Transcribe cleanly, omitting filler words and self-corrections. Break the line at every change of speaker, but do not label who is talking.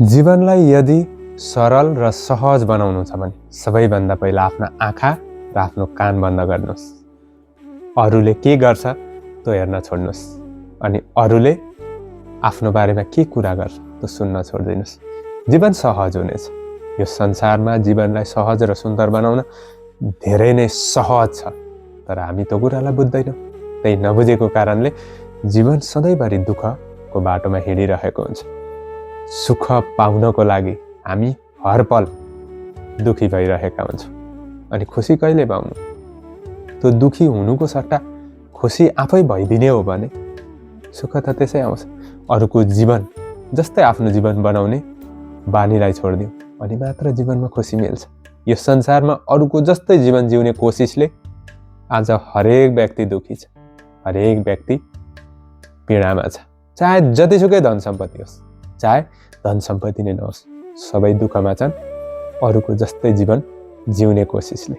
जीवनलाई यदि सरल र सहज बनाउनु छ भने सबैभन्दा पहिला आफ्ना आँखा र आफ्नो कान बन्द गर्नुहोस्। अरूले के गर्छ त्यो हेर्न छोड्नुहोस् अनि अरूले आफ्नो बारेमा के कुरा गर्छ त्यो सुन्न छोड्दिनुहोस्। जीवन सहज हुनेछ। यो संसारमा जीवनलाई सहज र सुन्दर बनाउन धेरै नै सहज छ, तर हामी त्यो कुरालाई बुझ्दैनौँ। त्यही नबुझेको कारणले जीवन सधैँभरि दुःखको बाटोमा हिँडिरहेको हुन्छ। सुख पाउनको लागि हामी हरपल दुखी भइरहेका हुन्छौँ अनि खुसी कहिले पाउनु? त्यो दुखी हुनुको सट्टा खुसी आफै भइदिने हो भने सुख त त्यसै आउँछ। अरूको जीवन जस्तै आफ्नो जीवन बनाउने बानीलाई छोडिदिउँ अनि मात्र जीवनमा खुसी मिल्छ। यो संसारमा अरूको जस्तै जीवन जिउने कोसिसले आज हरेक व्यक्ति दुखी छ, हरेक व्यक्ति पीडामा छ। चाहे जतिसुकै धन सम्पत्ति होस्, चाहे धन सम्पत्ति नै नहोस्, सबै दुःखमा छन् अरूको जस्तै जीवन जिउने कोसिसले।